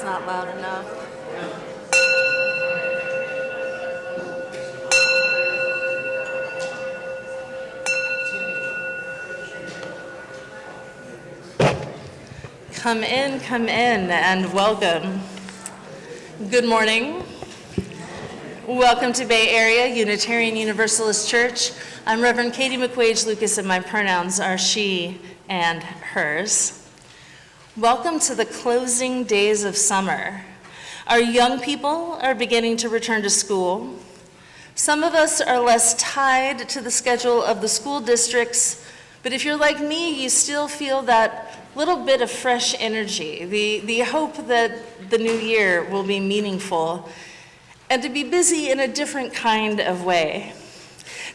It's not loud enough. Come in, and welcome. Good morning. Welcome to Bay Area Unitarian Universalist Church. I'm Reverend Katie McQuage-Loukas, and my pronouns are she and hers. Welcome to the closing days of summer. Our young people are beginning to return to school. Some of us are less tied to the schedule of the school districts, but if you're like me, you still feel that little bit of fresh energy, the hope that the new year will be meaningful, and to be busy in a different kind of way.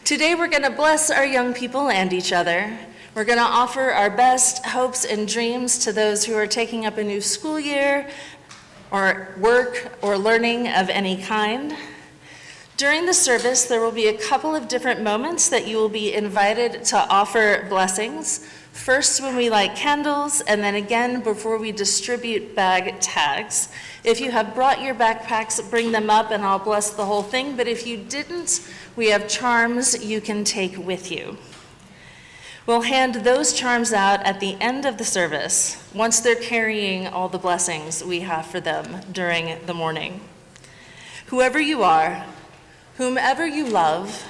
Today we're going to bless our young people and each other. We're going to offer our best hopes and dreams to those who are taking up a new school year or work or learning of any kind. During the service, there will be a couple of different moments that you will be invited to offer blessings. First, when we light candles, and then again before we distribute bag tags. If you have brought your backpacks, bring them up and I'll bless the whole thing. But if you didn't, we have charms you can take with you. We'll hand those charms out at the end of the service, once they're carrying all the blessings we have for them during the morning. Whoever you are, whomever you love,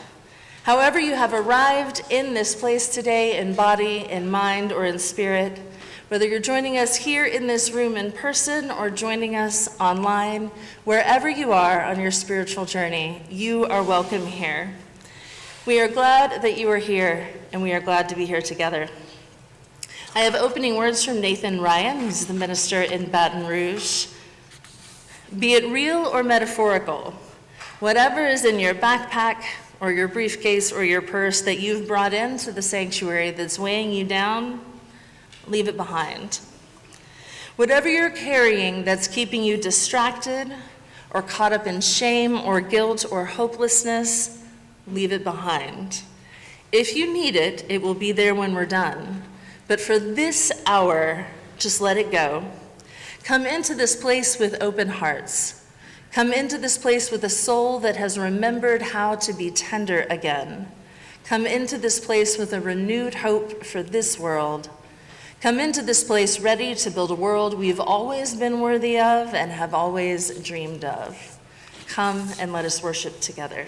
however you have arrived in this place today in body, in mind, or in spirit, whether you're joining us here in this room in person or joining us online, wherever you are on your spiritual journey, you are welcome here. We are glad that you are here, and we are glad to be here together. I have opening words from Nathan Ryan, who's the minister in Baton Rouge. Be it real or metaphorical, whatever is in your backpack or your briefcase or your purse that you've brought into the sanctuary that's weighing you down, leave it behind. Whatever you're carrying that's keeping you distracted or caught up in shame or guilt or hopelessness, leave it behind. If you need it, it will be there when we're done. But for this hour, just let it go. Come into this place with open hearts. Come into this place with a soul that has remembered how to be tender again. Come into this place with a renewed hope for this world. Come into this place ready to build a world we've always been worthy of and have always dreamed of. Come and let us worship together.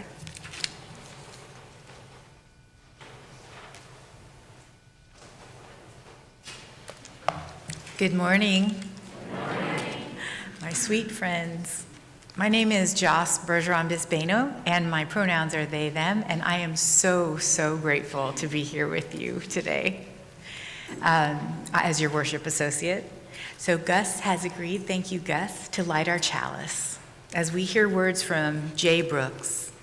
Good morning, my sweet friends. My name is Joss Bergeron Bisbeno, and my pronouns are they, them, and I am so grateful to be here with you today as your worship associate. So Gus has agreed, thank you Gus, to light our chalice as we hear words from Jay Brooks.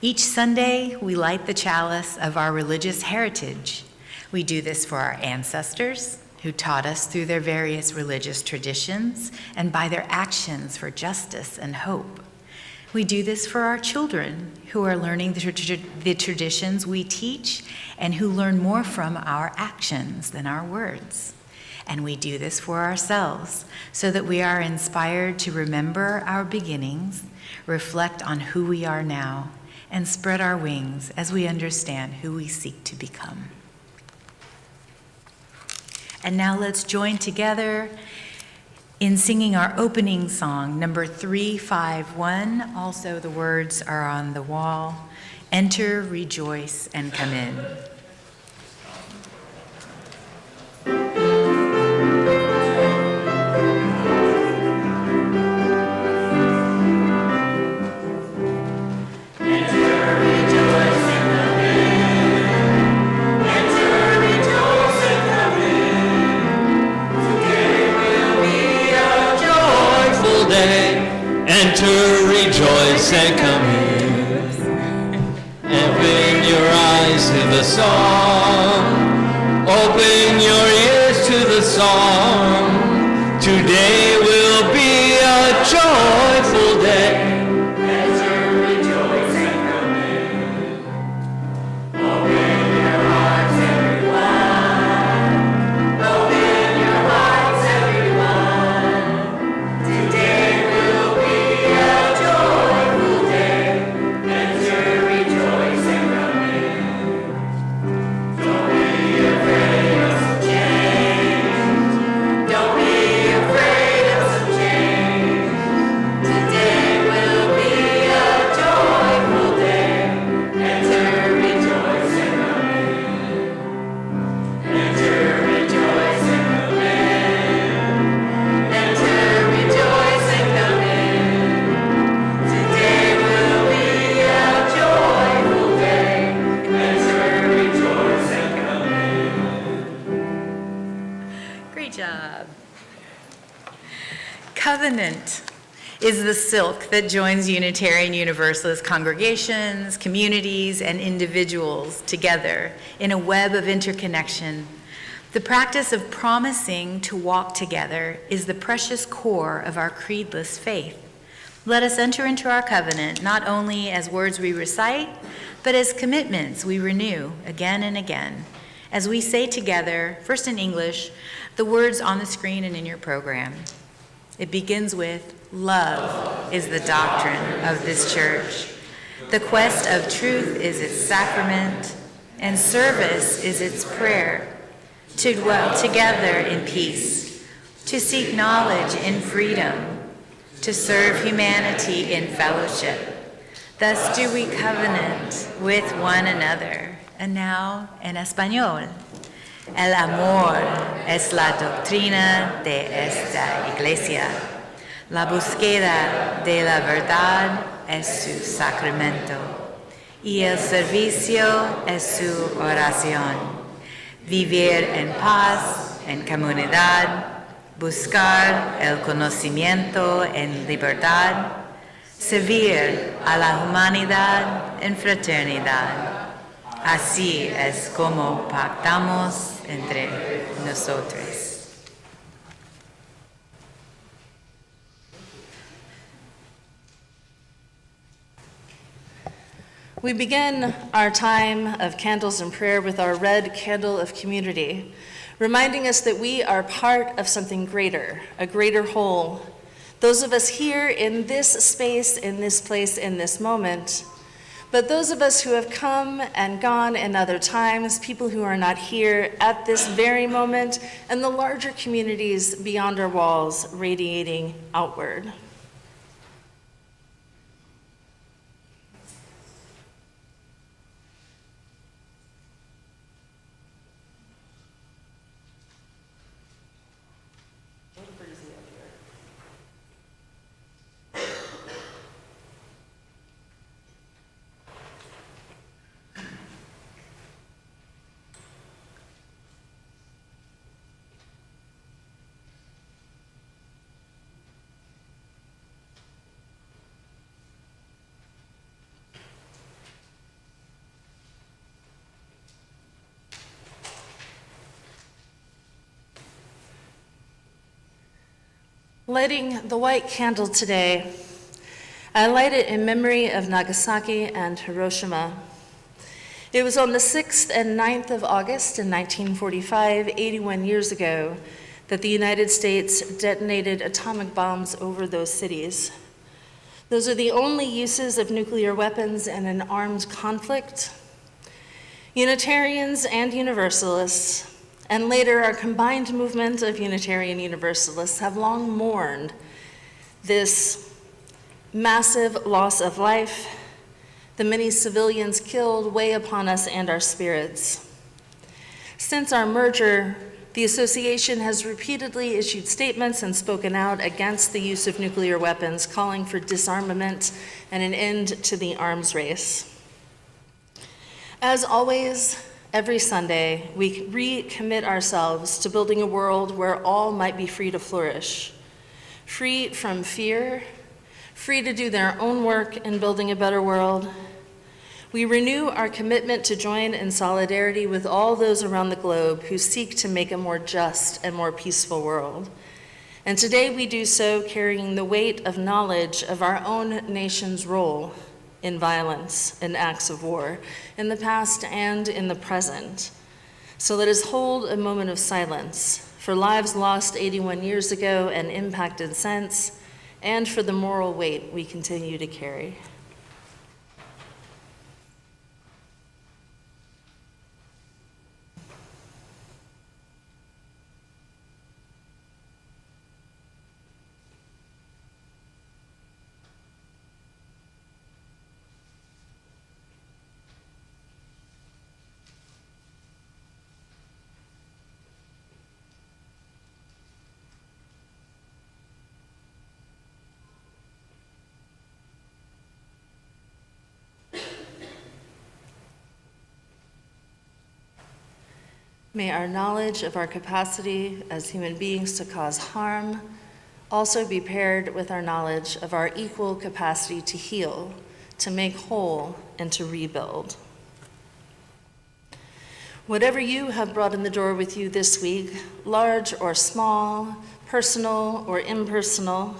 Each Sunday, we light the chalice of our religious heritage. We do this for our ancestors, who taught us through their various religious traditions and by their actions for justice and hope. We do this for our children, who are learning the traditions we teach and who learn more from our actions than our words. And we do this for ourselves, so that we are inspired to remember our beginnings, reflect on who we are now, and spread our wings as we understand who we seek to become. And now let's join together in singing our opening song, number 351. Also, the words are on the wall. Enter, rejoice, and come in. Enter, rejoice, and come in. Open your eyes to the song. Open your ears to the song. Today will be a joyful day. Enter, rejoice, and come in. Open your hearts, everyone. Open your hearts, everyone. Today covenant is the silk that joins Unitarian Universalist congregations, communities, and individuals together in a web of interconnection. The practice of promising to walk together is the precious core of our creedless faith. Let us enter into our covenant not only as words we recite, but as commitments we renew again and again, as we say together, first in English, the words on the screen and in your program. It begins with, love is the doctrine of this church. The quest of truth is its sacrament, and service is its prayer. To dwell together in peace, to seek knowledge in freedom, to serve humanity in fellowship. Thus do we covenant with one another. And now, en español. El amor es la doctrina de esta iglesia. La búsqueda de la verdad es su sacramento. Y el servicio es su oración. Vivir en paz, en comunidad, buscar el conocimiento en libertad, servir a la humanidad en fraternidad. Así es como pactamos entre nosotros. We begin our time of candles and prayer with our red candle of community, reminding us that we are part of something greater, a greater whole. Those of us here in this space, in this place, in this moment, but those of us who have come and gone in other times, people who are not here at this very moment, and the larger communities beyond our walls radiating outward. Lighting the white candle today, I light it in memory of Nagasaki and Hiroshima. It was on the 6th and 9th of August in 1945, 81 years ago, that the United States detonated atomic bombs over those cities. Those are the only uses of nuclear weapons in an armed conflict. Unitarians and Universalists, and later our combined movement of Unitarian Universalists, have long mourned this massive loss of life, the many civilians killed weigh upon us and our spirits. Since our merger, the association has repeatedly issued statements and spoken out against the use of nuclear weapons, calling for disarmament and an end to the arms race. As always, every Sunday, we recommit ourselves to building a world where all might be free to flourish, free from fear, free to do their own work in building a better world. We renew our commitment to join in solidarity with all those around the globe who seek to make a more just and more peaceful world. And today we do so carrying the weight of knowledge of our own nation's role in violence and acts of war, in the past and in the present. So let us hold a moment of silence for lives lost 81 years ago and impacted since, and for the moral weight we continue to carry. May our knowledge of our capacity as human beings to cause harm, also be paired with our knowledge of our equal capacity to heal, to make whole, and to rebuild. Whatever you have brought in the door with you this week, large or small, personal or impersonal,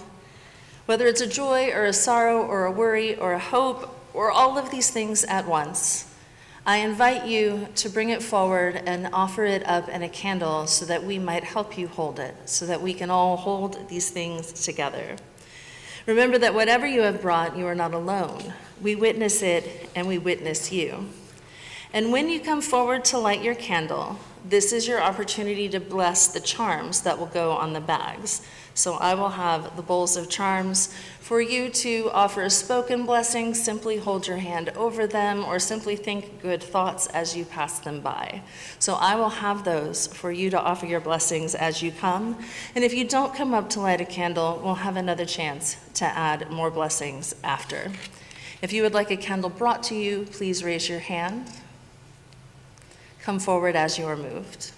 whether it's a joy or a sorrow or a worry or a hope or all of these things at once, I invite you to bring it forward and offer it up in a candle so that we might help you hold it, so that we can all hold these things together. Remember that whatever you have brought, you are not alone. We witness it and we witness you. And when you come forward to light your candle, this is your opportunity to bless the charms that will go on the bags. So I will have the bowls of charms. For you to offer a spoken blessing, simply hold your hand over them or simply think good thoughts as you pass them by. So I will have those for you to offer your blessings as you come. And if you don't come up to light a candle, we'll have another chance to add more blessings after. If you would like a candle brought to you, please raise your hand. Come forward as you are moved.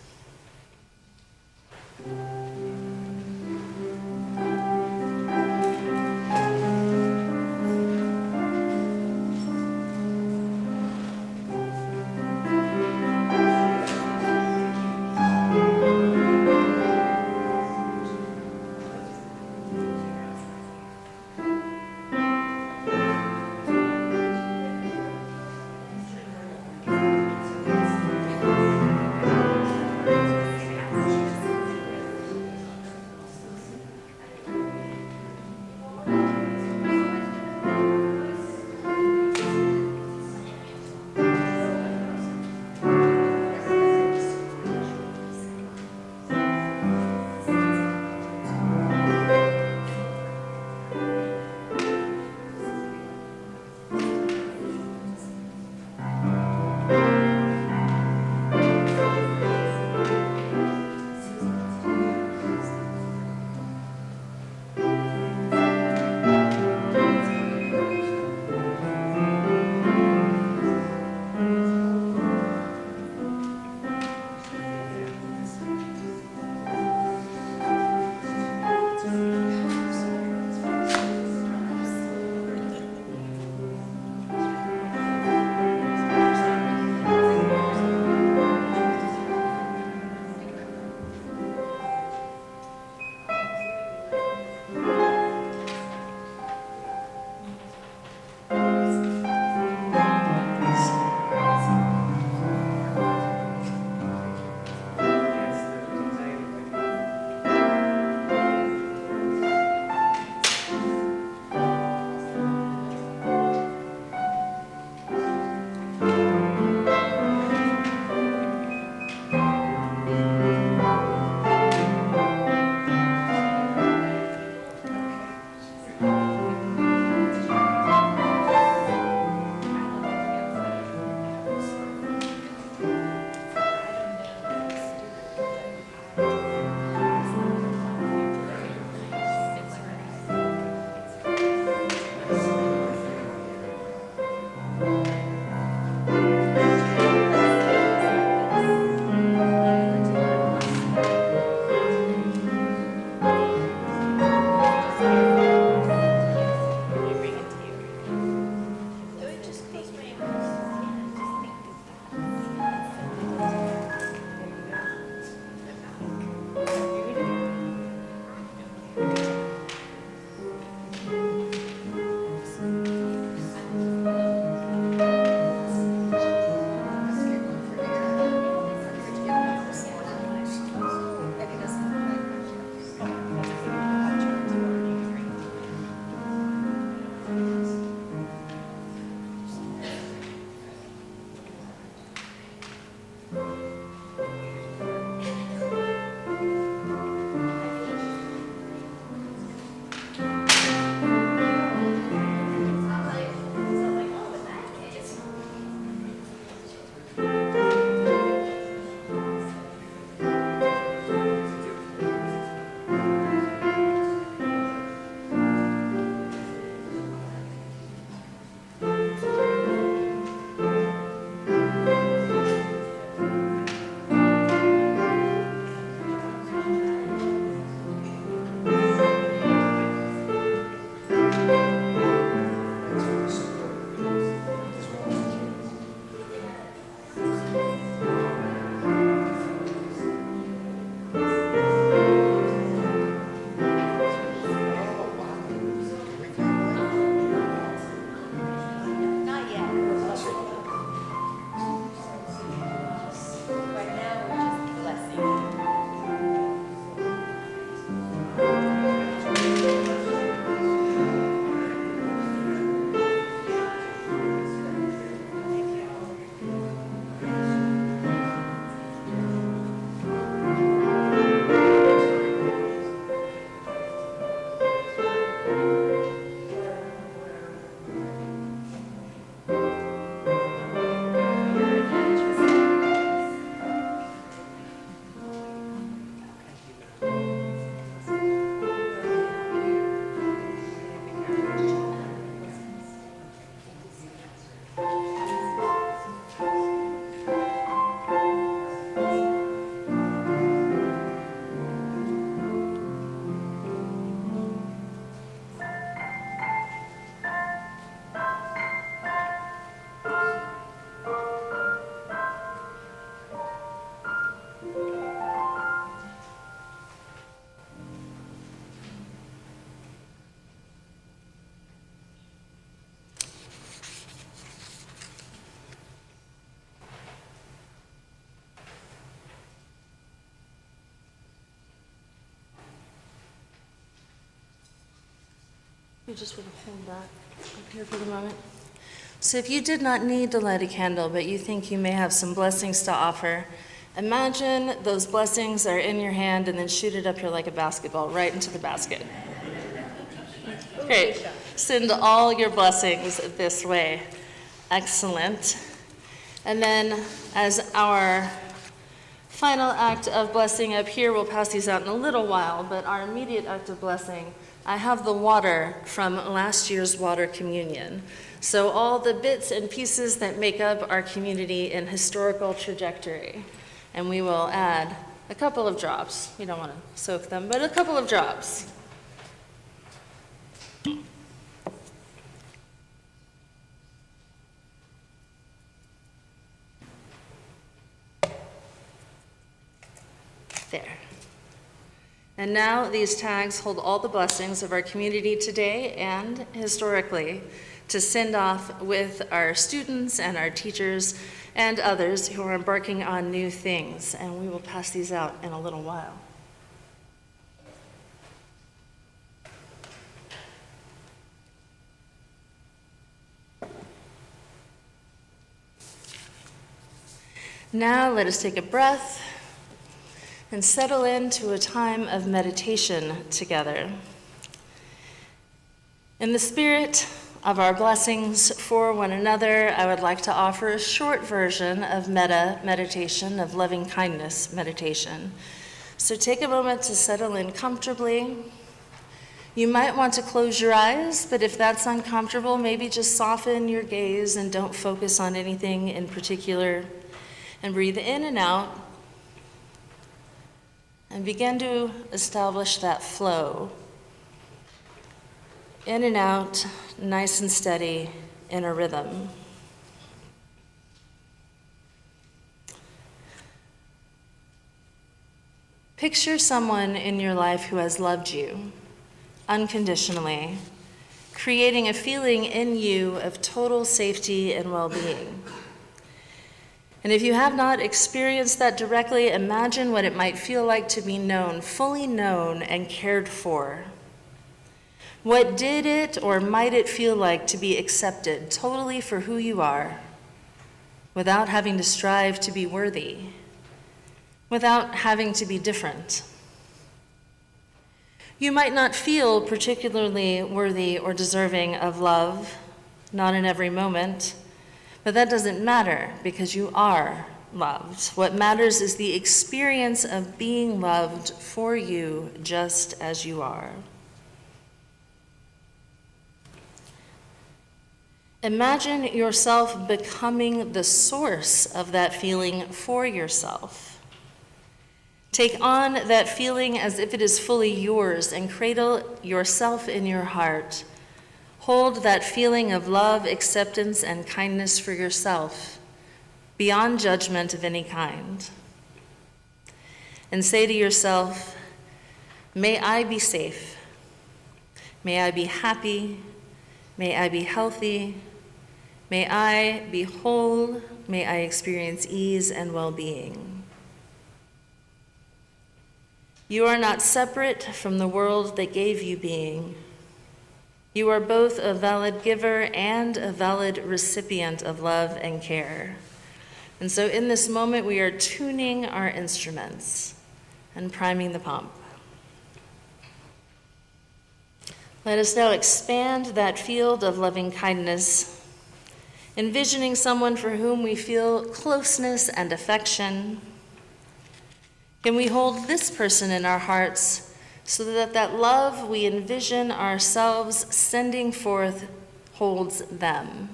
You just want to hold that up here for the moment. So if you did not need to light a candle, but you think you may have some blessings to offer, imagine those blessings are in your hand and then shoot it up here like a basketball right into the basket. Great. Send all your blessings this way. Excellent. And then as our final act of blessing up here, we'll pass these out in a little while, but our immediate act of blessing, I have the water from last year's water communion. So all the bits and pieces that make up our community in historical trajectory. And we will add a couple of drops. We don't want to soak them, but a couple of drops. There. And now these tags hold all the blessings of our community today and historically to send off with our students and our teachers and others who are embarking on new things. And we will pass these out in a little while. Now let us take a breath and settle into a time of meditation together. In the spirit of our blessings for one another, I would like to offer a short version of meditation, of loving kindness meditation. So take a moment to settle in comfortably. You might want to close your eyes, but if that's uncomfortable, maybe just soften your gaze and don't focus on anything in particular. And breathe in and out. And begin to establish that flow. In and out, nice and steady, in a rhythm. Picture someone in your life who has loved you unconditionally, creating a feeling in you of total safety and well-being. And if you have not experienced that directly, imagine what it might feel like to be known, fully known and cared for. What did it or might it feel like to be accepted totally for who you are, without having to strive to be worthy, without having to be different? You might not feel particularly worthy or deserving of love, not in every moment. But that doesn't matter because you are loved. What matters is the experience of being loved for you just as you are. Imagine yourself becoming the source of that feeling for yourself. Take on that feeling as if it is fully yours and cradle yourself in your heart. Hold that feeling of love, acceptance, and kindness for yourself, beyond judgment of any kind. And say to yourself, may I be safe. May I be happy. May I be healthy. May I be whole. May I experience ease and well-being. You are not separate from the world that gave you being. You are both a valid giver and a valid recipient of love and care. And so in this moment, we are tuning our instruments and priming the pump. Let us now expand that field of loving kindness, envisioning someone for whom we feel closeness and affection. Can we hold this person in our hearts so that that love we envision ourselves sending forth holds them?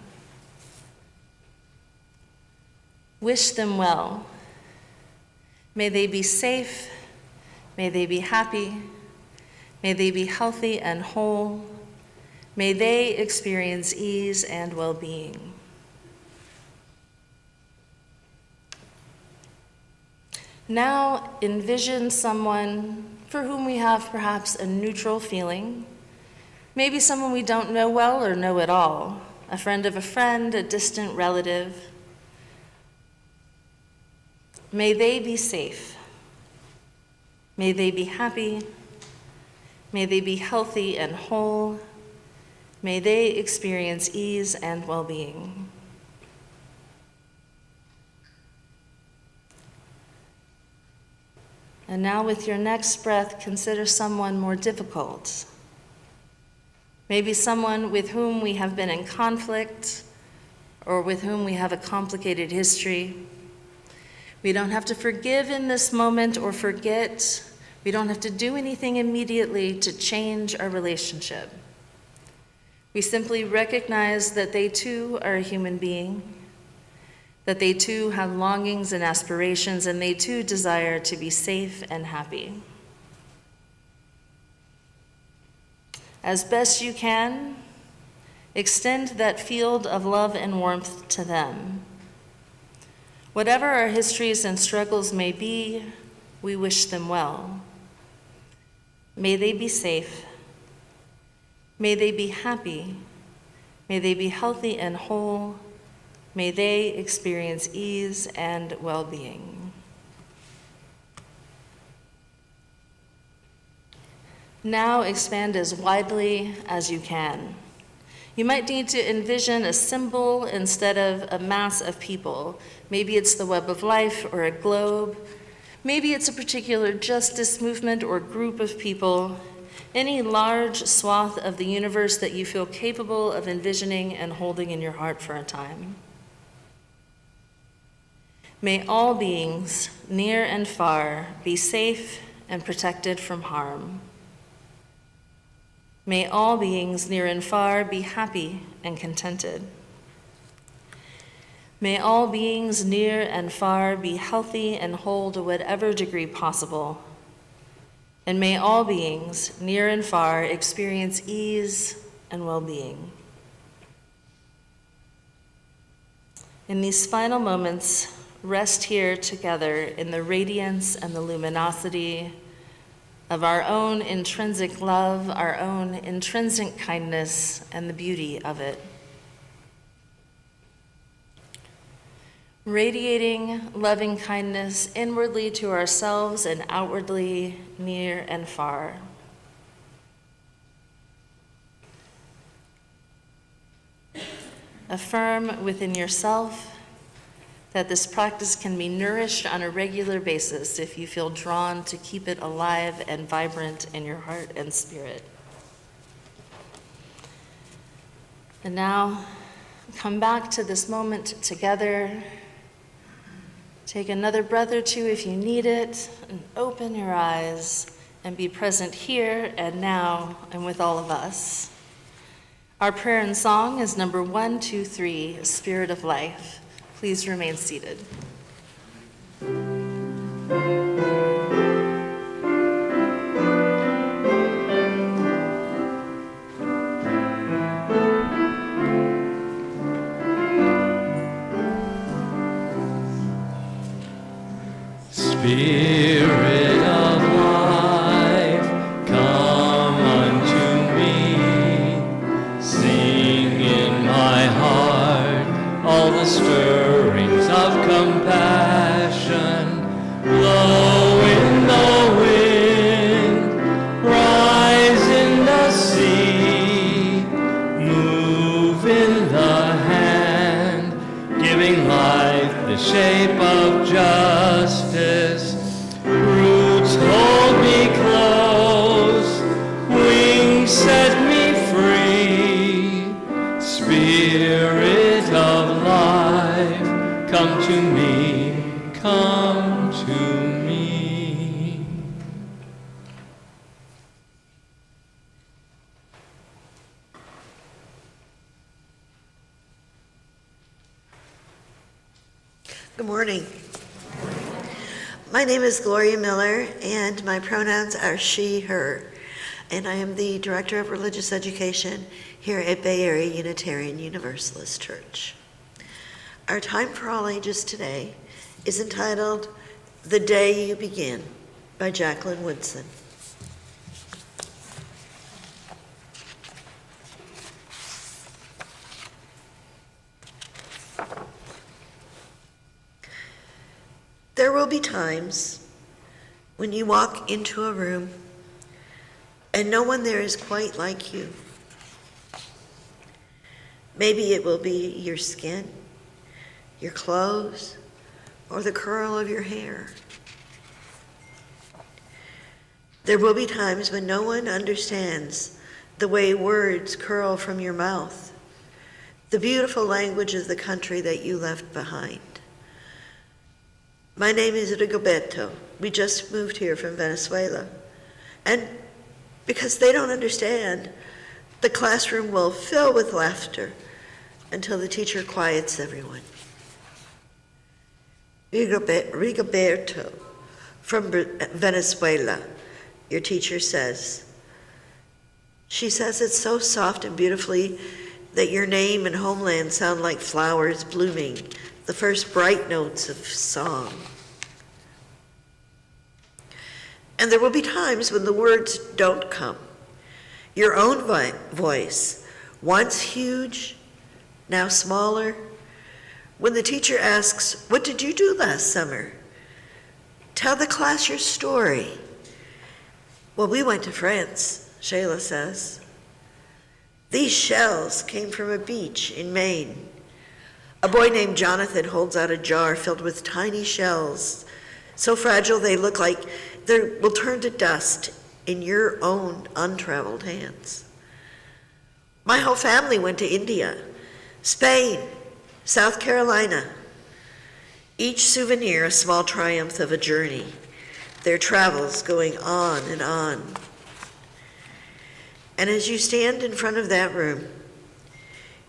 Wish them well. May they be safe. May they be happy. May they be healthy and whole. May they experience ease and well-being. Now envision someone for whom we have perhaps a neutral feeling, maybe someone we don't know well or know at all, a friend of a friend, a distant relative. May they be safe. May they be happy. May they be healthy and whole. May they experience ease and well-being. And now with your next breath, consider someone more difficult. Maybe someone with whom we have been in conflict or with whom we have a complicated history. We don't have to forgive in this moment or forget. We don't have to do anything immediately to change our relationship. We simply recognize that they too are a human being, that they too have longings and aspirations, and they too desire to be safe and happy. As best you can, extend that field of love and warmth to them. Whatever our histories and struggles may be, we wish them well. May they be safe. May they be happy. May they be healthy and whole. May they experience ease and well-being. Now expand as widely as you can. You might need to envision a symbol instead of a mass of people. Maybe it's the web of life or a globe. Maybe it's a particular justice movement or group of people. Any large swath of the universe that you feel capable of envisioning and holding in your heart for a time. May all beings, near and far, be safe and protected from harm. May all beings, near and far, be happy and contented. May all beings, near and far, be healthy and whole to whatever degree possible. And may all beings, near and far, experience ease and well-being. In these final moments, rest here together in the radiance and the luminosity of our own intrinsic love, our own intrinsic kindness, and the beauty of it. Radiating loving kindness inwardly to ourselves and outwardly, near and far. Affirm within yourself that this practice can be nourished on a regular basis if you feel drawn to keep it alive and vibrant in your heart and spirit. And now, come back to this moment together. Take another breath or two if you need it, and open your eyes and be present here and now and with all of us. Our prayer and song is number 123, Spirit of Life. Please remain seated. Spirit of life, come unto me. Sing in my heart all the stirrings of compassion. Blow in the wind, rise in the sea, move in the hand, giving life the shape of justice. Roots hold me close, wings set me free. Spirit of life, come to me, come to me. Good morning. My name is Gloria Miller, and my pronouns are she, her, and I am the Director of Religious Education here at Bay Area Unitarian Universalist Church. Our time for all ages today is entitled The Day You Begin by Jacqueline Woodson. There will be times when you walk into a room and no one there is quite like you. Maybe it will be your skin, your clothes, or the curl of your hair. There will be times when no one understands the way words curl from your mouth, the beautiful language of the country that you left behind. My name is Rigoberto. We just moved here from Venezuela. And because they don't understand, the classroom will fill with laughter until the teacher quiets everyone. Rigoberto from Venezuela, your teacher says. She says it so soft and beautifully that your name and homeland sound like flowers blooming, the first bright notes of song. And there will be times when the words don't come. Your own voice, once huge, now smaller. When the teacher asks, "What did you do last summer?" Tell the class your story. "Well, we went to France," Shayla says. "These shells came from a beach in Maine." A boy named Jonathan holds out a jar filled with tiny shells, so fragile they look like they will turn to dust in your own untraveled hands. My whole family went to India, Spain, South Carolina. Each souvenir a small triumph of a journey, their travels going on and on. And as you stand in front of that room,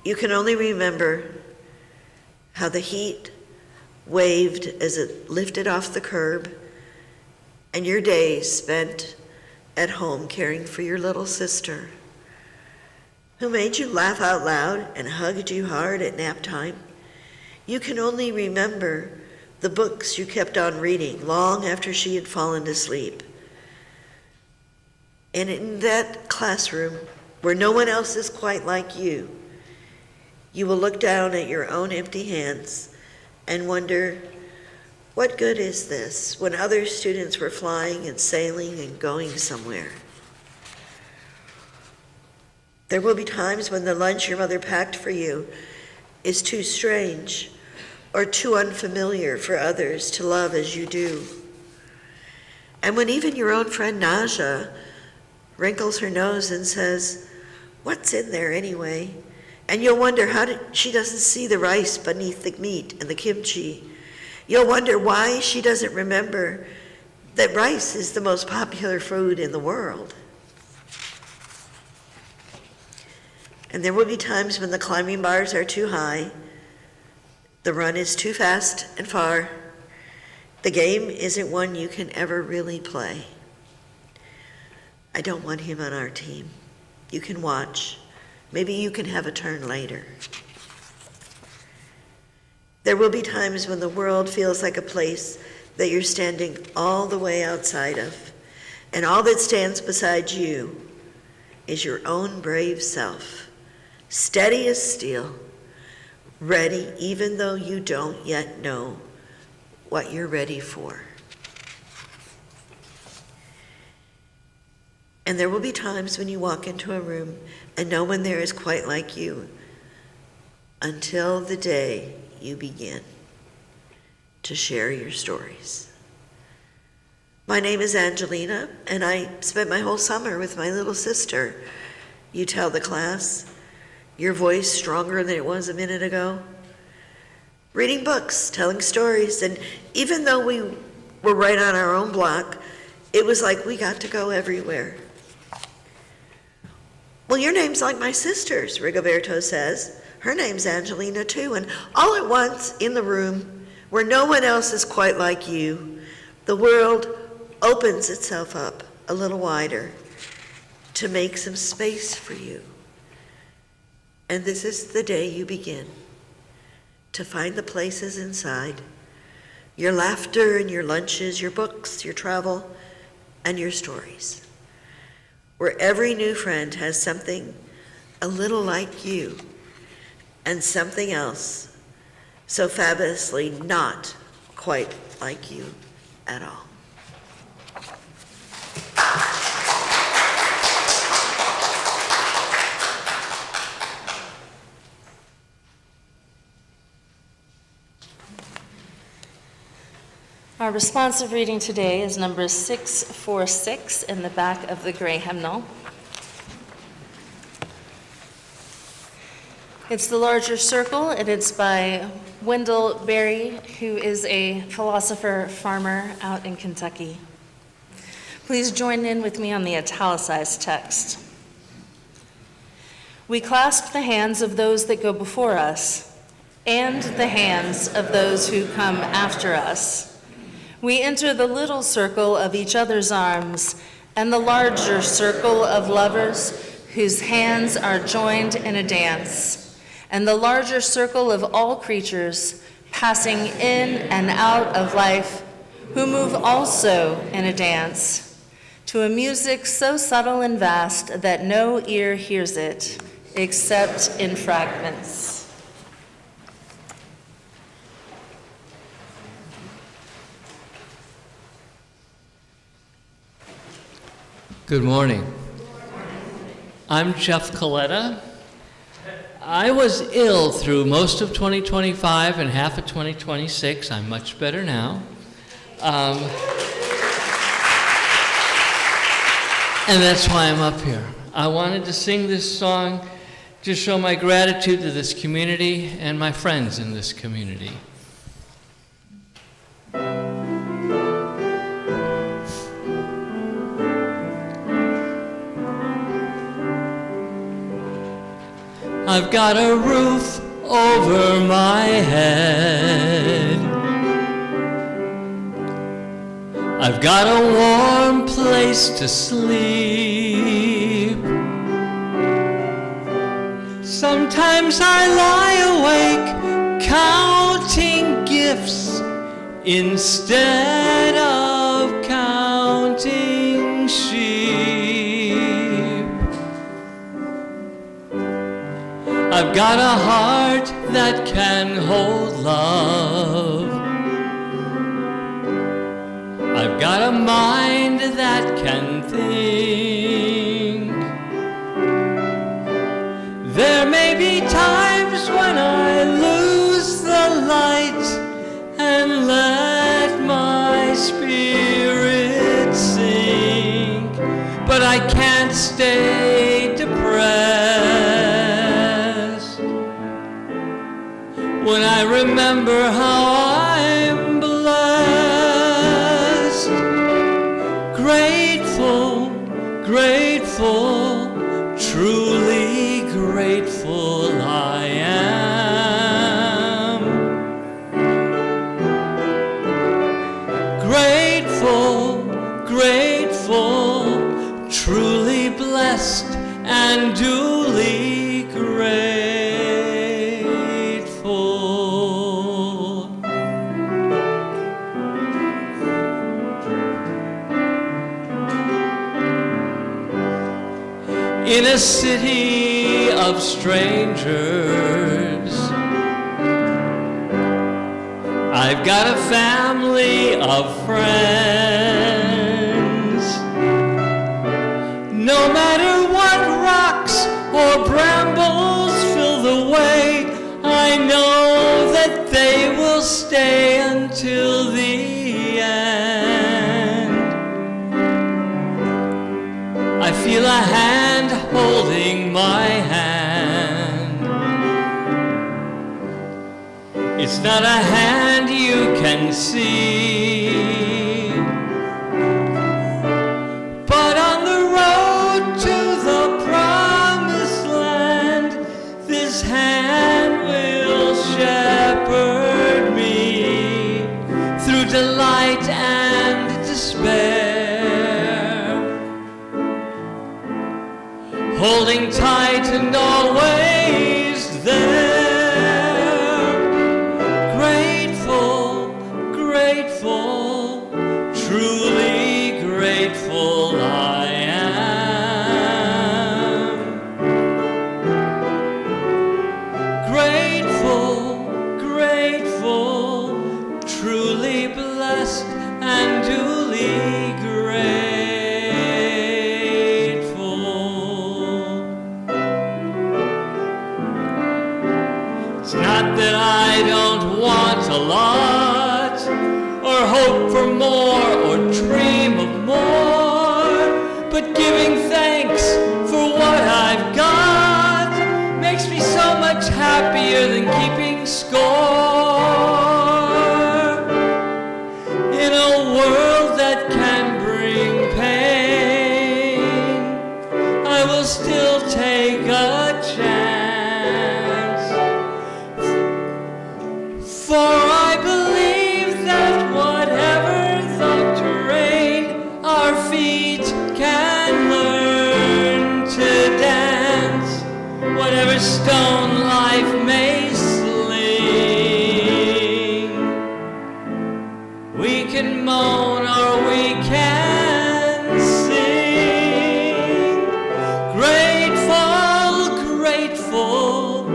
you can only remember how the heat waved as it lifted off the curb, and your days spent at home caring for your little sister, who made you laugh out loud and hugged you hard at nap time. You can only remember the books you kept on reading long after she had fallen asleep. And in that classroom, where no one else is quite like you, you will look down at your own empty hands and wonder, what good is this when other students were flying and sailing and going somewhere? There will be times when the lunch your mother packed for you is too strange or too unfamiliar for others to love as you do. And when even your own friend Naja wrinkles her nose and says, "What's in there anyway?" And you'll wonder how she doesn't see the rice beneath the meat and the kimchi. You'll wonder why she doesn't remember that rice is the most popular food in the world. And there will be times when the climbing bars are too high, the run is too fast and far, the game isn't one you can ever really play. I don't want him on our team. You can watch. Maybe you can have a turn later. There will be times when the world feels like a place that you're standing all the way outside of, and all that stands beside you is your own brave self, steady as steel, ready even though you don't yet know what you're ready for. And there will be times when you walk into a room and no one there is quite like you, until the day you begin to share your stories. My name is Angelina, and I spent my whole summer with my little sister. You tell the class, your voice stronger than it was a minute ago. Reading books, telling stories, and even though we were right on our own block, it was like we got to go everywhere. "Well, your name's like my sister's," Rigoberto says. Her name's Angelina too, and all at once in the room where no one else is quite like you, the world opens itself up a little wider to make some space for you. And this is the day you begin to find the places inside, your laughter and your lunches, your books, your travel, and your stories, where every new friend has something a little like you, and something else so fabulously not quite like you at all. Our responsive reading today is number 646 in the back of the gray hymnal. It's the larger circle, and it's by Wendell Berry, who is a philosopher farmer out in Kentucky. Please join in with me on the italicized text. We clasp the hands of those that go before us, and the hands of those who come after us. We enter the little circle of each other's arms, and the larger circle of lovers whose hands are joined in a dance, and the larger circle of all creatures passing in and out of life, who move also in a dance, to a music so subtle and vast that no ear hears it, except in fragments. Good morning. I'm Jeff Coletta. I was ill through most of 2025 and half of 2026. I'm much better now. And that's why I'm up here. I wanted to sing this song to show my gratitude to this community and my friends in this community. I've got a roof over my head. I've got a warm place to sleep. Sometimes I lie awake counting gifts instead of counting sheep. I've got a heart that can hold love. I've got a mind that can think. There may be times when I lose the light and let my spirit sink, but I can't stay depressed when I remember how I'm blessed. Grateful, grateful, truly grateful I am. Grateful, grateful, truly blessed and duly grateful. In a city of strangers, I've got a family of friends. No matter what rocks or brambles fill the way, I know that they will stay until the end. I feel a hand holding my hand. It's not a hand you can see, but on the road to the promised land, this hand will shepherd me through delight and despair, holding tight and always there. Grateful, grateful, truly grateful I am. Grateful, grateful, truly blessed and duly grateful. It's not that I don't want a lot or hope for We can moan or we can sing. Grateful, grateful,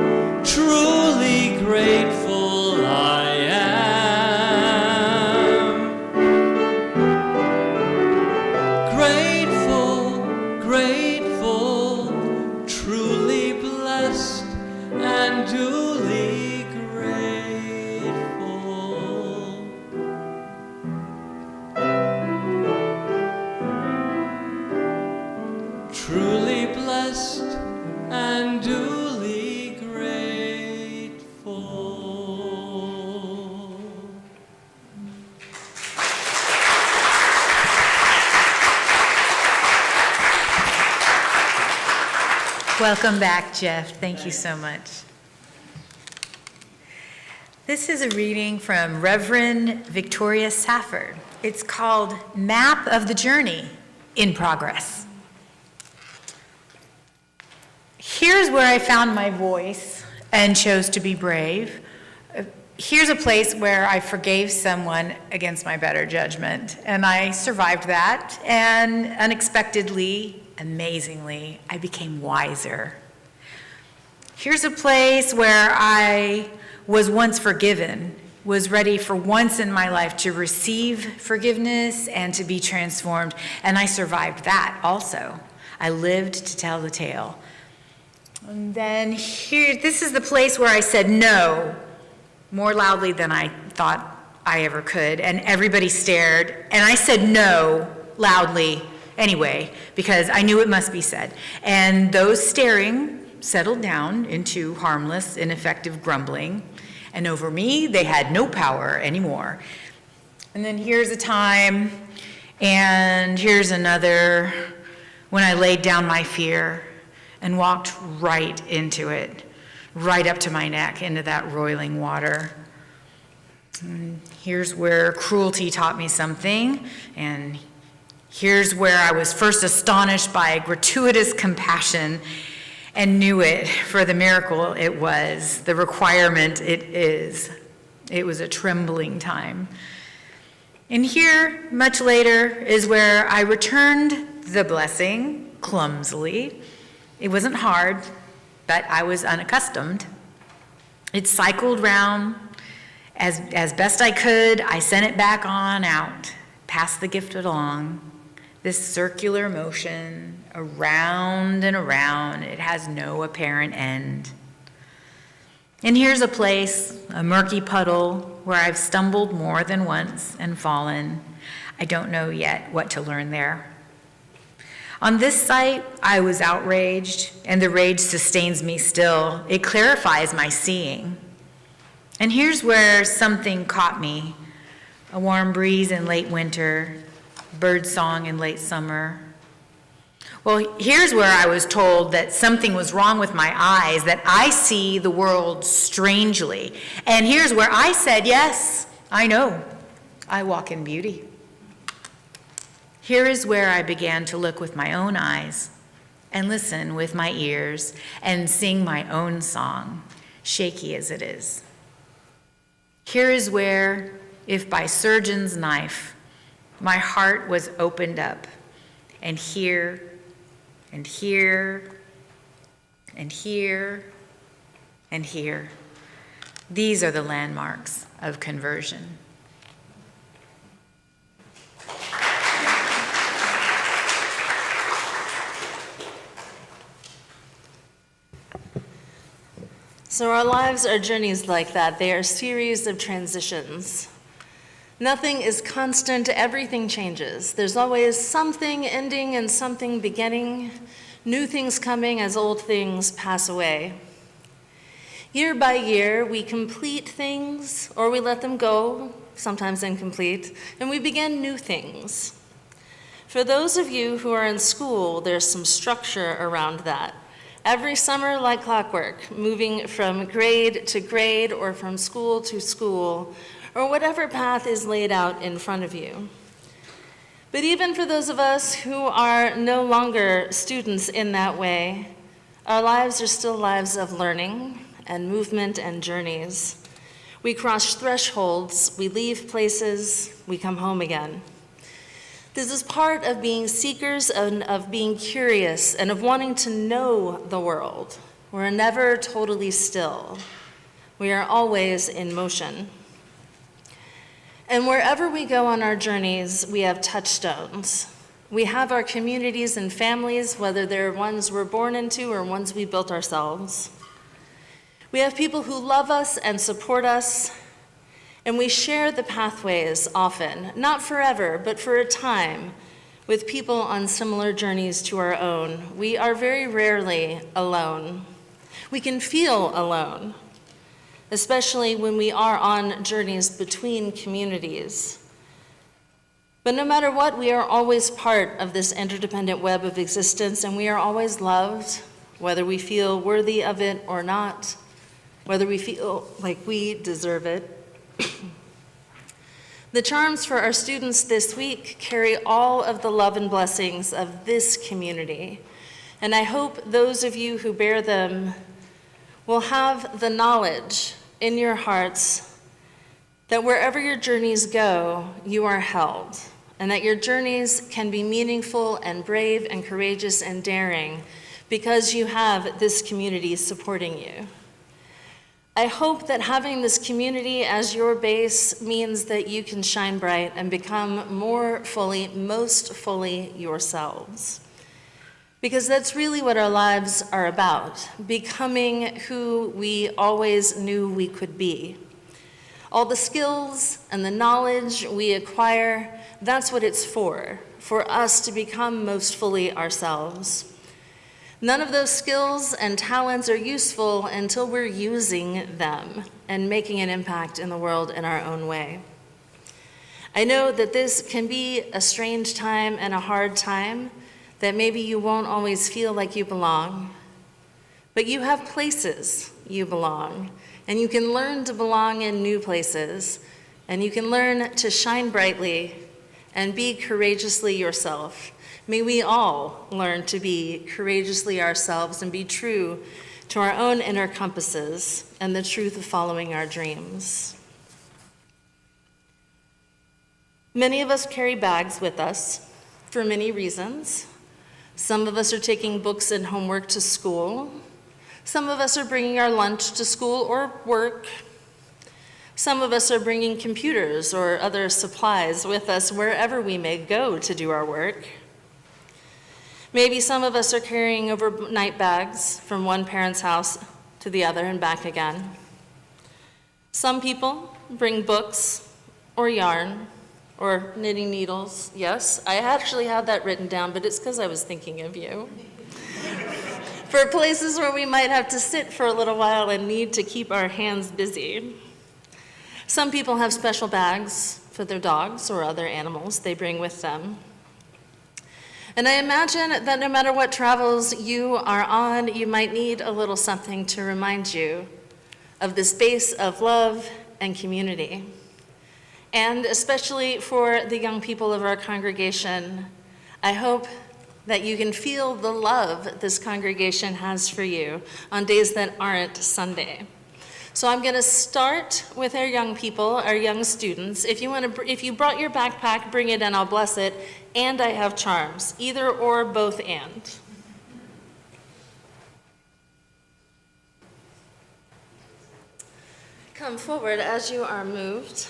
truly grateful I am. Grateful, grateful, truly blessed and duly grateful. Truly blessed and duly grateful. Welcome back, Jeff. Thank you so much. This is a reading from Reverend Victoria Safford. It's called Map of the Journey in Progress. Here's where I found my voice and chose to be brave. Here's a place where I forgave someone against my better judgment, and I survived that, and unexpectedly, amazingly, I became wiser. Here's a place where I was once forgiven, was ready for once in my life to receive forgiveness and to be transformed, and I survived that also. I lived to tell the tale. And then here, this is the place where I said no more loudly than I thought I ever could, and everybody stared, and I said no loudly anyway, because I knew it must be said. And those staring settled down into harmless, ineffective grumbling, and over me, they had no power anymore. And then here's a time, and here's another, when I laid down my fear and walked right into it, right up to my neck, into that roiling water. And here's where cruelty taught me something, and here's where I was first astonished by gratuitous compassion and knew it for the miracle it was, the requirement it is. It was a trembling time. And here, much later, is where I returned the blessing clumsily. It wasn't hard, but I was unaccustomed. It cycled round. As best I could, I sent it back on out, passed the gift along. This circular motion, around and around, it has no apparent end. And here's a place, a murky puddle, where I've stumbled more than once and fallen. I don't know yet what to learn there. On this site, I was outraged, and the rage sustains me still. It clarifies my seeing. And here's where something caught me, a warm breeze in late winter, bird song in late summer. Well, here's where I was told that something was wrong with my eyes, that I see the world strangely. And here's where I said, yes, I know, I walk in beauty. Here is where I began to look with my own eyes and listen with my ears and sing my own song, shaky as it is. Here is where, if by surgeon's knife, my heart was opened up, and here, and here, and here, and here. These are the landmarks of conversion. So our lives are journeys like that. They are a series of transitions. Nothing is constant, everything changes. There's always something ending and something beginning, new things coming as old things pass away. Year by year, we complete things or we let them go, sometimes incomplete, and we begin new things. For those of you who are in school, there's some structure around that. Every summer, like clockwork, moving from grade to grade or from school to school, or whatever path is laid out in front of you. But even for those of us who are no longer students in that way, our lives are still lives of learning and movement and journeys. We cross thresholds, we leave places, we come home again. This is part of being seekers and of being curious and of wanting to know the world. We're never totally still. We are always in motion. And wherever we go on our journeys, we have touchstones. We have our communities and families, whether they're ones we're born into or ones we built ourselves. We have people who love us and support us, and we share the pathways often, not forever, but for a time, with people on similar journeys to our own. We are very rarely alone. We can feel alone, especially when we are on journeys between communities. But no matter what, we are always part of this interdependent web of existence, and we are always loved, whether we feel worthy of it or not, whether we feel like we deserve it. The charms for our students this week carry all of the love and blessings of this community, and I hope those of you who bear them will have the knowledge in your hearts that wherever your journeys go, you are held, and that your journeys can be meaningful and brave and courageous and daring because you have this community supporting you. I hope that having this community as your base means that you can shine bright and become more fully, most fully yourselves. Because that's really what our lives are about, becoming who we always knew we could be. All the skills and the knowledge we acquire, that's what it's for us to become most fully ourselves. None of those skills and talents are useful until we're using them and making an impact in the world in our own way. I know that this can be a strange time and a hard time, that maybe you won't always feel like you belong, but you have places you belong, and you can learn to belong in new places, and you can learn to shine brightly and be courageously yourself. May we all learn to be courageously ourselves and be true to our own inner compasses and the truth of following our dreams. Many of us carry bags with us for many reasons. Some of us are taking books and homework to school. Some of us are bringing our lunch to school or work. Some of us are bringing computers or other supplies with us wherever we may go to do our work. Maybe some of us are carrying overnight bags from one parent's house to the other and back again. Some people bring books or yarn or knitting needles. Yes, I actually had that written down, but it's because I was thinking of you. For places where we might have to sit for a little while and need to keep our hands busy. Some people have special bags for their dogs or other animals they bring with them. And I imagine that no matter what travels you are on, you might need a little something to remind you of this base of love and community. And especially for the young people of our congregation, I hope that you can feel the love this congregation has for you on days that aren't Sunday. So I'm going to start with our young people, our young students. If you brought your backpack, bring it and I'll bless it. And I have charms, either or, both and. Come forward as you are moved.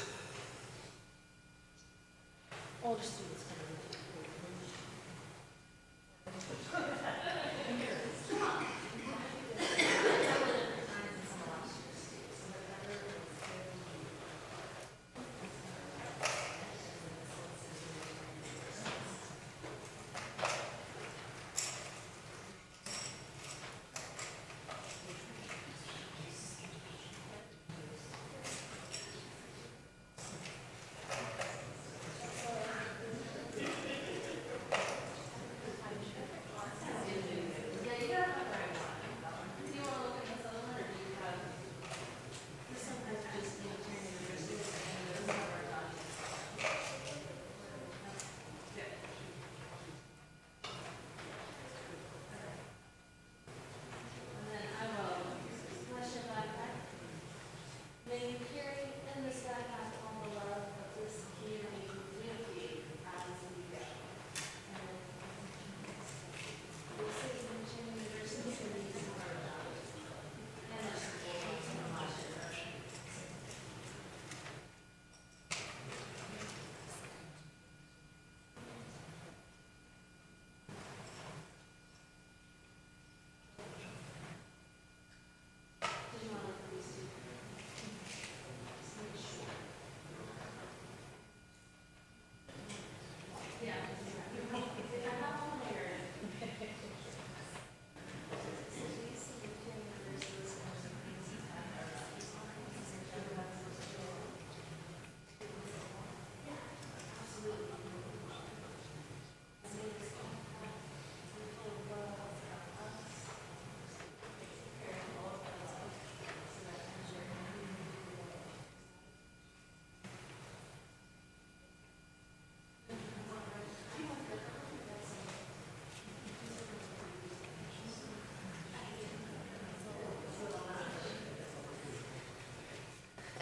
Older students come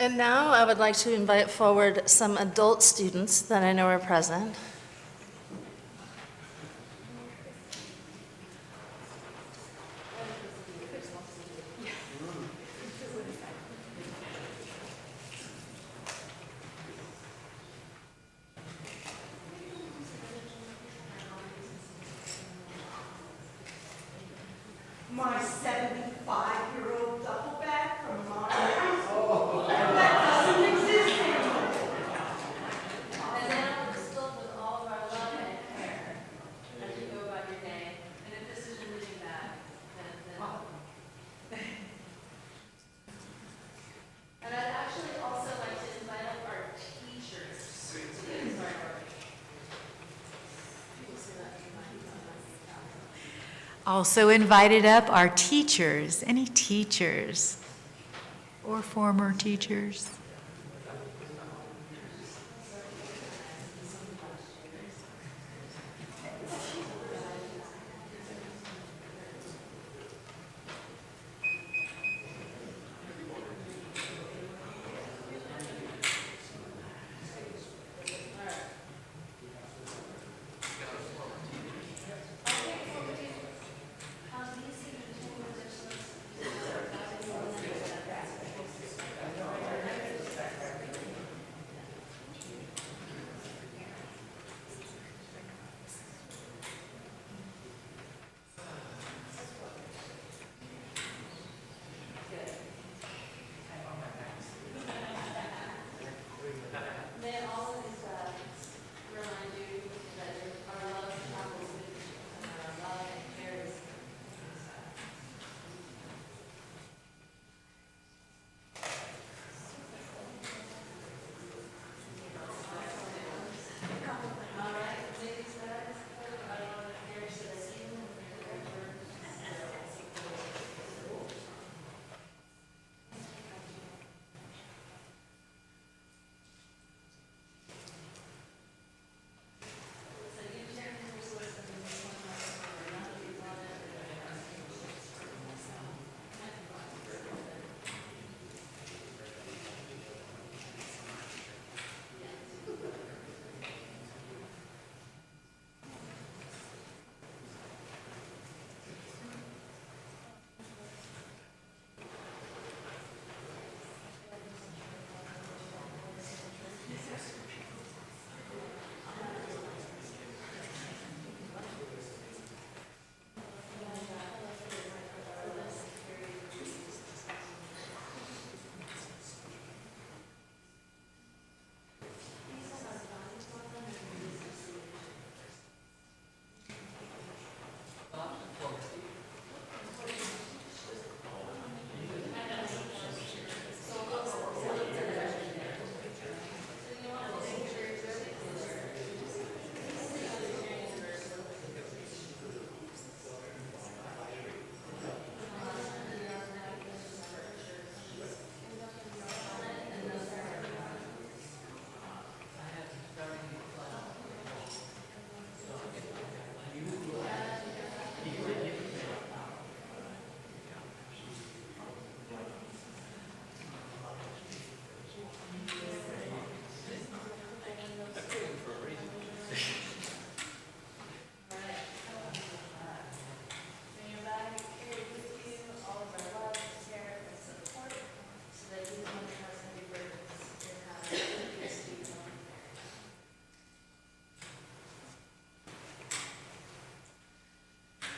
And now I would like to invite forward some adult students that I know are present. My 75-year-old duffel bag from Mom. And now we're filled with all of our love and care as you go about your day. And if this is your moving bag, then. And I'd actually also like to invite up our teachers to get started. Also invited up are teachers. Any teachers or former teachers?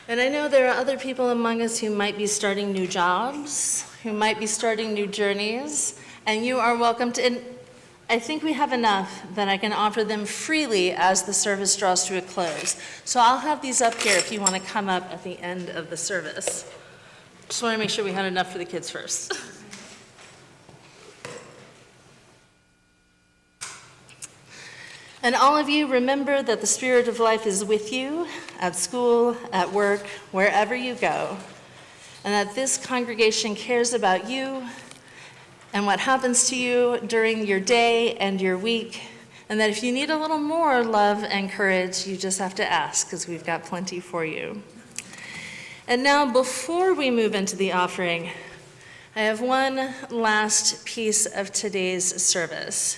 And I know there are other people among us who might be starting new jobs, who might be starting new journeys, and you are welcome to, and I think we have enough that I can offer them freely as the service draws to a close. So I'll have these up here if you want to come up at the end of the service. Just want to make sure we had enough for the kids first. And all of you, remember that the Spirit of life is with you at school, at work, wherever you go, and that this congregation cares about you and what happens to you during your day and your week, and that if you need a little more love and courage, you just have to ask, because we've got plenty for you. And now, before we move into the offering, I have one last piece of today's service.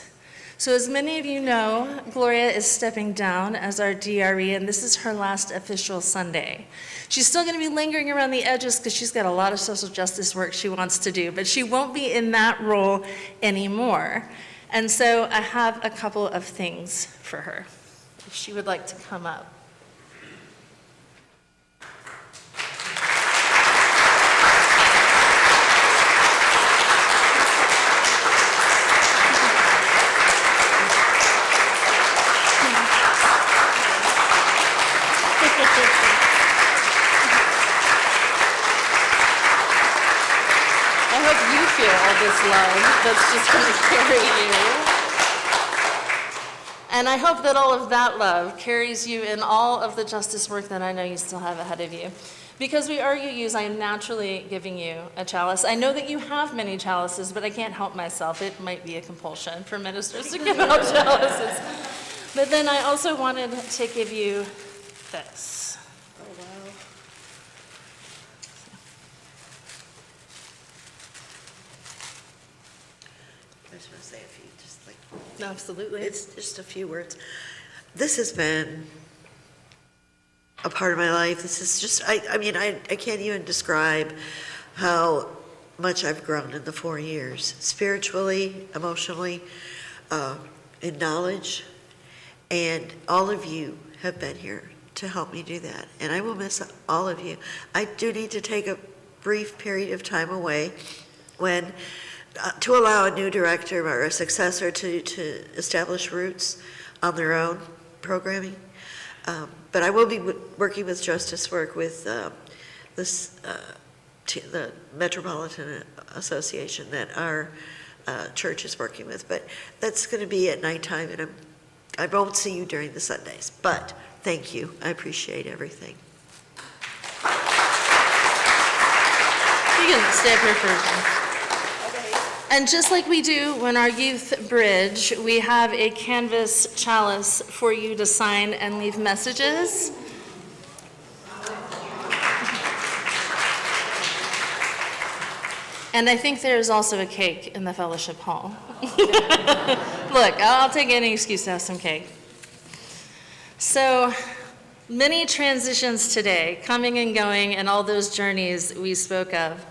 So as many of you know, Gloria is stepping down as our DRE, and this is her last official Sunday. She's still going to be lingering around the edges because she's got a lot of social justice work she wants to do, but she won't be in that role anymore. And so I have a couple of things for her, if she would like to come up. This love that's just going to carry you. And I hope that all of that love carries you in all of the justice work that I know you still have ahead of you. Because we are UUs, I am naturally giving you a chalice. I know that you have many chalices, but I can't help myself. It might be a compulsion for ministers to give out chalices. But then I also wanted to give you this. I just want to say a few, just like, Absolutely. it's just a few words. This has been a part of my life. This is just, I mean, I can't even describe how much I've grown in the 4 years, spiritually, emotionally, in knowledge, and all of you have been here to help me do that, and I will miss all of you. I do need to take a brief period of time away when to allow a new director or a successor to establish roots on their own programming. But I will be working with Justice Work with the Metropolitan Association that our church is working with. But that's going to be at nighttime, and I won't see you during the Sundays. But thank you. I appreciate everything. You can stay up here for a minute. And just like we do when our youth bridge, we have a canvas chalice for you to sign and leave messages. And I think there's also a cake in the fellowship hall. Look, I'll take any excuse to have some cake. So many transitions today, coming and going, and all those journeys we spoke of.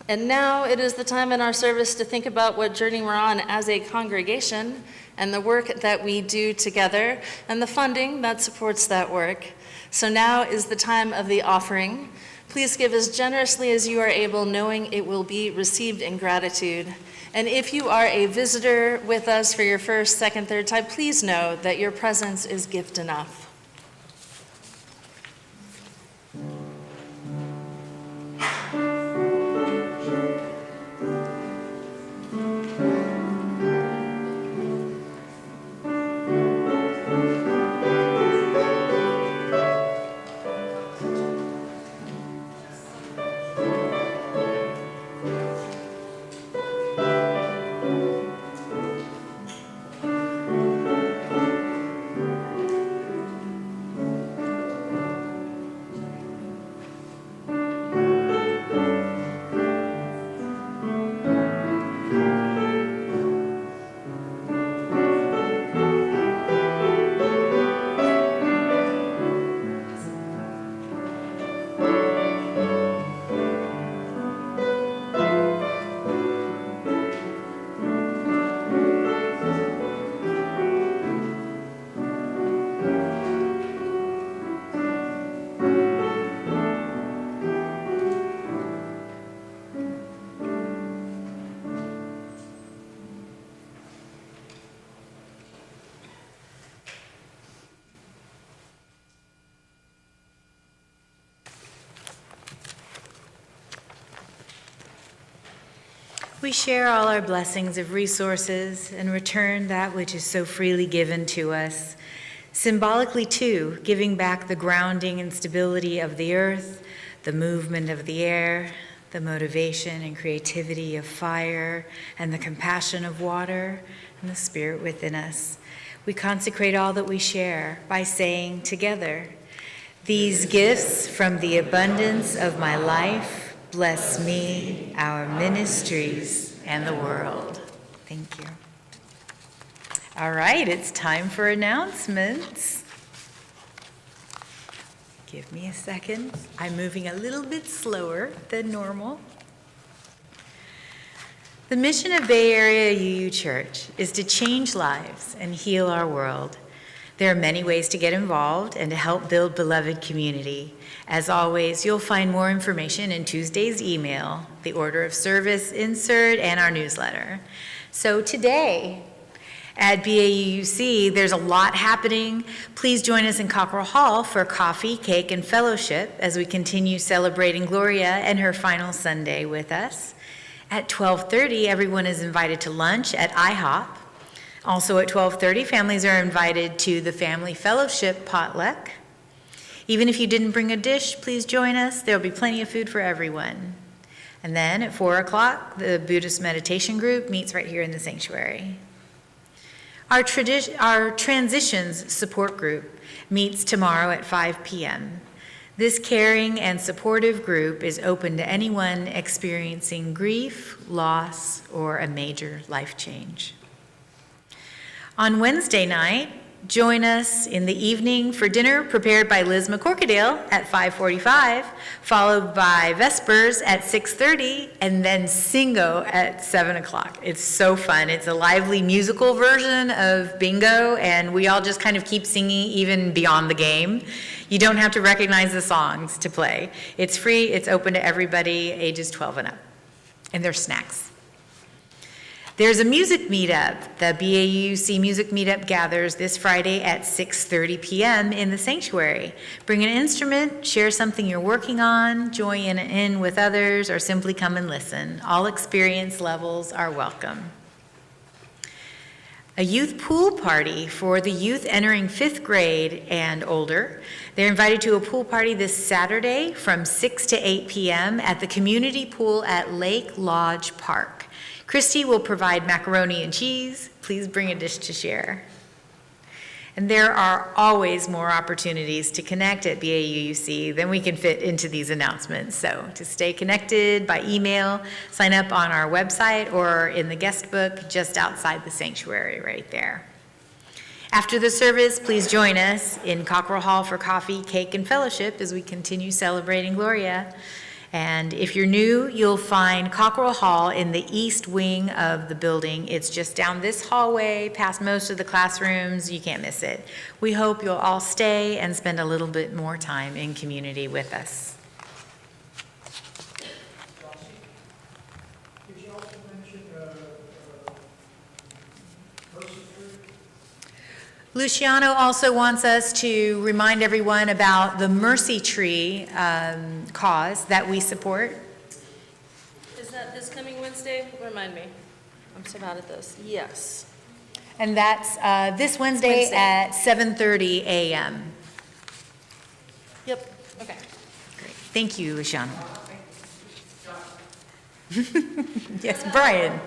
And now it is the time in our service to think about what journey we're on as a congregation and the work that we do together and the funding that supports that work. So now is the time of the offering. Please give as generously as you are able, knowing it will be received in gratitude. And if you are a visitor with us for your first, second, third time, please know that your presence is gift enough. We share all our blessings of resources and return that which is so freely given to us. Symbolically, too, giving back the grounding and stability of the earth, the movement of the air, the motivation and creativity of fire, and the compassion of water, and the spirit within us. We consecrate all that we share by saying together, "These gifts from the abundance of my life Bless me, our ministries, and the world. Thank you. All right, it's time for announcements. Give me a second. I'm moving a little bit slower than normal. The mission of Bay Area UU Church is to change lives and heal our world. There are many ways to get involved and to help build beloved community. As always, you'll find more information in Tuesday's email, the order of service insert, and our newsletter. So today, at BAUC, there's a lot happening. Please join us in Cockrell Hall for coffee, cake, and fellowship as we continue celebrating Gloria and her final Sunday with us. At 12:30, everyone is invited to lunch at IHOP. Also at 12:30, families are invited to the Family Fellowship potluck. Even if you didn't bring a dish, please join us. There'll be plenty of food for everyone. And then at 4 o'clock, the Buddhist meditation group meets right here in the sanctuary. Our transitions support group meets tomorrow at 5 p.m. This caring and supportive group is open to anyone experiencing grief, loss, or a major life change. On Wednesday night, join us in the evening for dinner prepared by Liz McCorkadale at 5:45, followed by Vespers at 6:30, and then Singo at 7 o'clock. It's so fun. It's a lively musical version of bingo, and we all just kind of keep singing even beyond the game. You don't have to recognize the songs to play. It's free. It's open to everybody ages 12 and up. And there's snacks. There's a music meetup. The BAUC Music Meetup gathers this Friday at 6:30 p.m. in the sanctuary. Bring an instrument, share something you're working on, join in with others, or simply come and listen. All experience levels are welcome. A youth pool party for the youth entering 5th grade and older. They're invited to a pool party this Saturday from 6 to 8 p.m. at the community pool at Lake Lodge Park. Christy will provide macaroni and cheese. Please bring a dish to share. And there are always more opportunities to connect at BAUC than we can fit into these announcements. So to stay connected by email, sign up on our website or in the guest book just outside the sanctuary right there. After the service, please join us in Cockrell Hall for coffee, cake, and fellowship as we continue celebrating Gloria. And if you're new, you'll find Cockrell Hall in the east wing of the building. It's just down this hallway, past most of the classrooms. You can't miss it. We hope you'll all stay and spend a little bit more time in community with us. Did you also mention Luciano also wants us to remind everyone about the Mercy Tree cause that we support. Is that this coming Wednesday? Remind me. I'm so bad at this. Yes. And that's this Wednesday at 7:30 a.m. Yep. Okay. Great. Thank you, Luciano. Yes, Brian.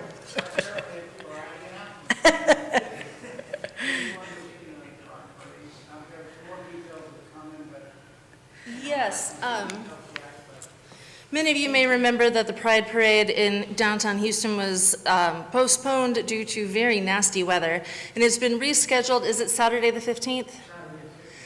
Yes. Many of you may remember that the Pride Parade in downtown Houston was postponed due to very nasty weather, and it's been rescheduled. Is it Saturday the 15th?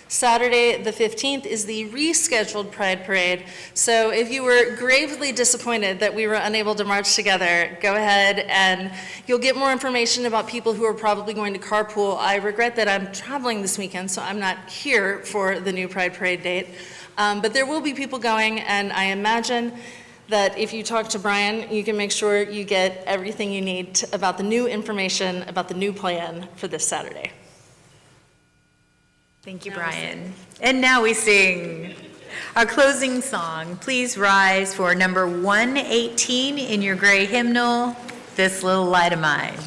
Saturday the 15th is the rescheduled Pride Parade. So if you were gravely disappointed that we were unable to march together, go ahead and you'll get more information about people who are probably going to carpool. I regret that I'm traveling this weekend, so I'm not here for the new Pride Parade date. But there will be people going, and I imagine that if you talk to Brian, you can make sure you get everything you need about the new information, about the new plan for this Saturday. Thank you, Brian. And now we sing our closing song. Please rise for number 118 in your gray hymnal, This Little Light of Mine.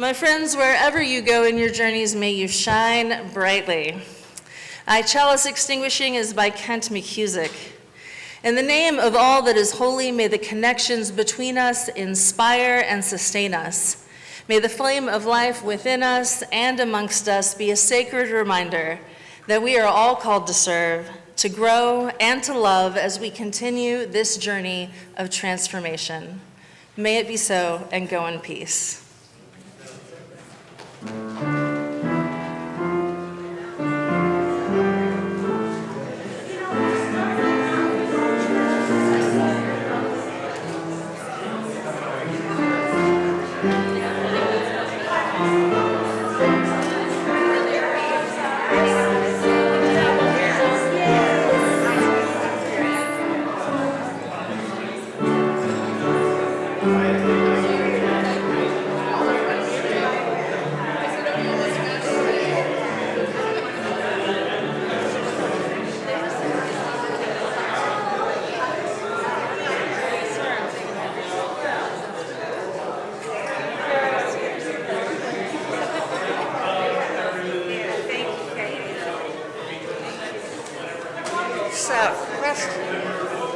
My friends, wherever you go in your journeys, may you shine brightly. I Chalice Extinguishing is by Kent McQuage-Loukas. In the name of all that is holy, may the connections between us inspire and sustain us. May the flame of life within us and amongst us be a sacred reminder that we are all called to serve, to grow, and to love as we continue this journey of transformation. May it be so, and go in peace. So, question.